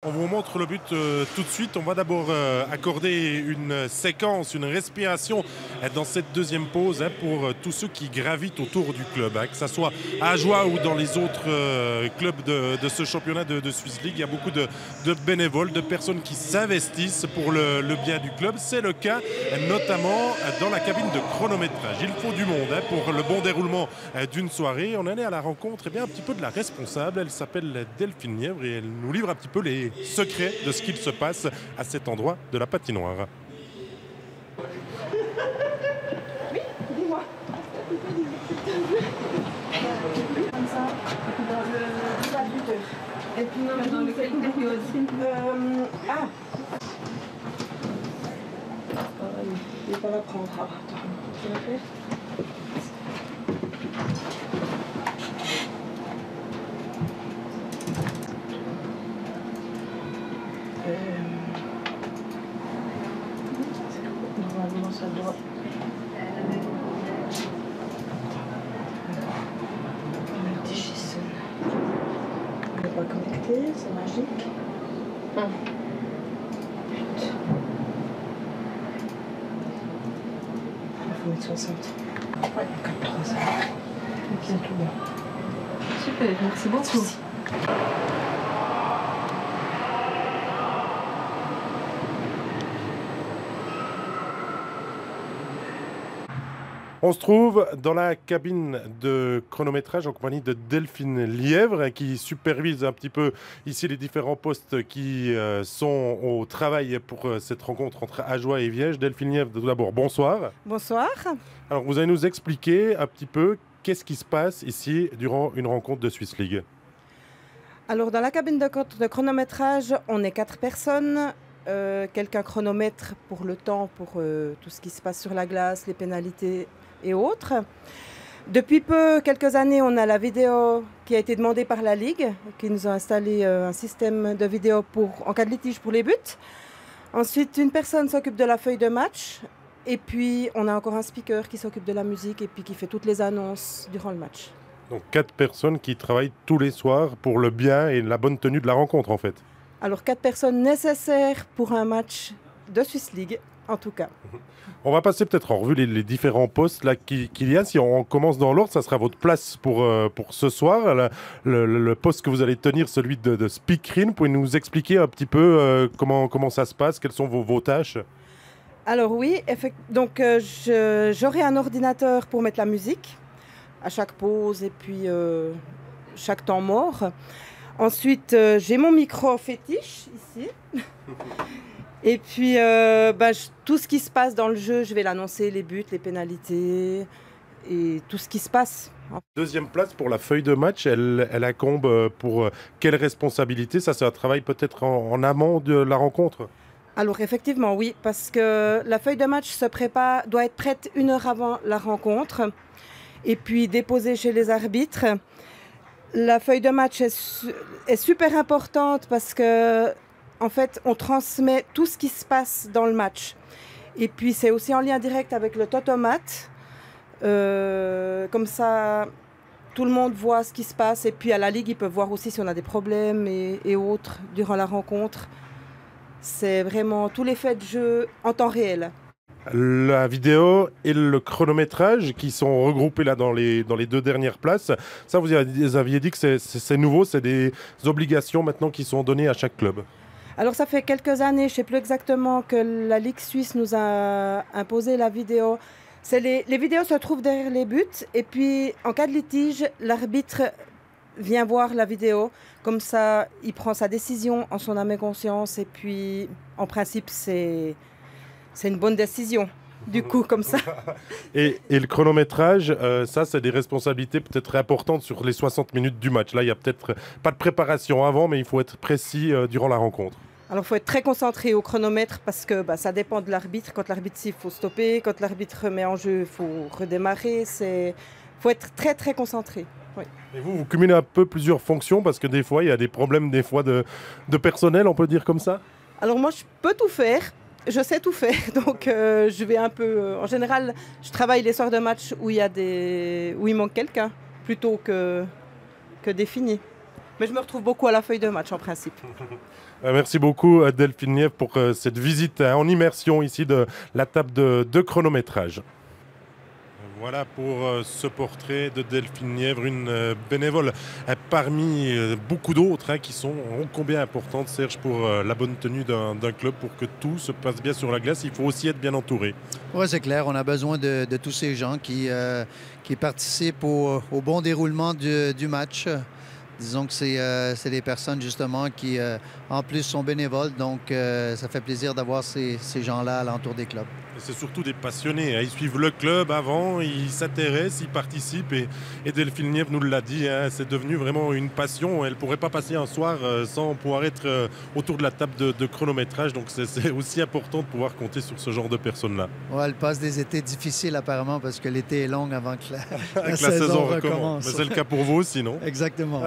On vous montre le but tout de suite. On va d'abord accorder une séquence, une respiration dans cette deuxième pause pour tous ceux qui gravitent autour du club, que ce soit à Ajoie ou dans les autres clubs de ce championnat de Swiss League. Il y a beaucoup de bénévoles, de personnes qui s'investissent pour le bien du club. C'est le cas notamment dans la cabine de chronométrage. Il faut du monde pour le bon déroulement d'une soirée. On en est à la rencontre un petit peu de la responsable. Elle s'appelle Delphine Lièvre et elle nous livre un petit peu les secrets de ce qu'il se passe à cet endroit de la patinoire. Oui, dis-moi. Comme ça, dans le bas du cœur. Et puis dans le qualité aussi. Ah je vais pas la prendre. Attends, tu vas faire normalement ça doit. Multigisson. On n'est pas connecté, c'est magique. Putain. Il faut mettre 60. Ouais, comme 300. Ok, tout bon. Super, merci beaucoup. Merci. On se trouve dans la cabine de chronométrage en compagnie de Delphine Lièvre qui supervise un petit peu ici les différents postes qui sont au travail pour cette rencontre entre Ajoie et Viège. Delphine Lièvre, tout d'abord, bonsoir. Bonsoir. Alors vous allez nous expliquer un petit peu qu'est-ce qui se passe ici durant une rencontre de Swiss League. Alors dans la cabine de chronométrage, on est 4 personnes. Quelqu'un chronomètre pour le temps, pour tout ce qui se passe sur la glace, les pénalités et autres. Depuis quelques années, on a la vidéo qui a été demandée par la Ligue, qui nous a installé un système de vidéo en cas de litige pour les buts. Ensuite, une personne s'occupe de la feuille de match. Et puis, on a encore un speaker qui s'occupe de la musique et puis qui fait toutes les annonces durant le match. Donc 4 personnes qui travaillent tous les soirs pour le bien et la bonne tenue de la rencontre en fait. Alors 4 personnes nécessaires pour un match de Swiss League, en tout cas. On va passer peut-être en revue les différents postes là qu'il y a. Si on commence dans l'ordre, ça sera votre place pour ce soir. Le poste que vous allez tenir, celui de speakerine. Pouvez nous expliquer un petit peu comment ça se passe, quelles sont vos tâches? Alors oui, donc j'aurai un ordinateur pour mettre la musique à chaque pause et puis chaque temps mort. Ensuite, j'ai mon micro fétiche ici. Et puis, tout ce qui se passe dans le jeu, je vais l'annoncer, les buts, les pénalités et tout ce qui se passe. Deuxième place pour la feuille de match, elle incombe pour quelle responsabilité? Ça, c'est un travail peut-être en amont de la rencontre? Alors effectivement, oui, parce que la feuille de match doit être prête 1 heure avant la rencontre et puis déposée chez les arbitres. La feuille de match est super importante parce que, en fait, on transmet tout ce qui se passe dans le match. Et puis, c'est aussi en lien direct avec le Totomat. Comme ça, tout le monde voit ce qui se passe. Et puis, à la Ligue, ils peuvent voir aussi si on a des problèmes et autres durant la rencontre. C'est vraiment tous les faits de jeu en temps réel. La vidéo et le chronométrage qui sont regroupés là dans les 2 dernières places. Ça, vous aviez dit que c'est nouveau, c'est des obligations maintenant qui sont données à chaque club. Alors ça fait quelques années, je ne sais plus exactement, que la Ligue suisse nous a imposé la vidéo. Les vidéos se trouvent derrière les buts et puis en cas de litige, l'arbitre vient voir la vidéo. Comme ça, il prend sa décision en son âme et conscience et puis en principe, c'est une bonne décision, du coup, comme ça. Et le chronométrage, ça, c'est des responsabilités peut-être importantes sur les 60 minutes du match. Là, il n'y a peut-être pas de préparation avant, mais il faut être précis durant la rencontre. Alors, il faut être très concentré au chronomètre parce que ça dépend de l'arbitre. Quand l'arbitre siffle, il faut stopper. Quand l'arbitre remet en jeu, il faut redémarrer. Il faut être très, très concentré. Oui. Et vous cumulez un peu plusieurs fonctions parce que des fois, il y a des problèmes de personnel, on peut dire comme ça? Alors, moi, je peux tout faire. Je sais tout faire, donc je vais un peu... en général, je travaille les soirs de match où il manque quelqu'un, plutôt que défini. Mais je me retrouve beaucoup à la feuille de match en principe. Merci beaucoup Delphine Nièvre pour cette visite en immersion ici de la table de chronométrage. Voilà pour ce portrait de Delphine Nièvre, une bénévole parmi beaucoup d'autres qui sont ô combien importantes, Serge, pour la bonne tenue d'un club, pour que tout se passe bien sur la glace. Il faut aussi être bien entouré. Oui, c'est clair. On a besoin de tous ces gens qui participent au bon déroulement du match. Disons que c'est des personnes justement qui, en plus, sont bénévoles. Donc, ça fait plaisir d'avoir ces gens-là alentour des clubs. C'est surtout des passionnés. Ils suivent le club avant, ils s'intéressent, ils participent. Et Delphine Nièvre nous l'a dit, c'est devenu vraiment une passion. Elle ne pourrait pas passer un soir sans pouvoir être autour de la table de chronométrage. Donc, c'est aussi important de pouvoir compter sur ce genre de personnes-là. Ouais, elle passe des étés difficiles apparemment parce que l'été est long avant que la saison recommence. Mais c'est le cas pour vous aussi, non? Exactement.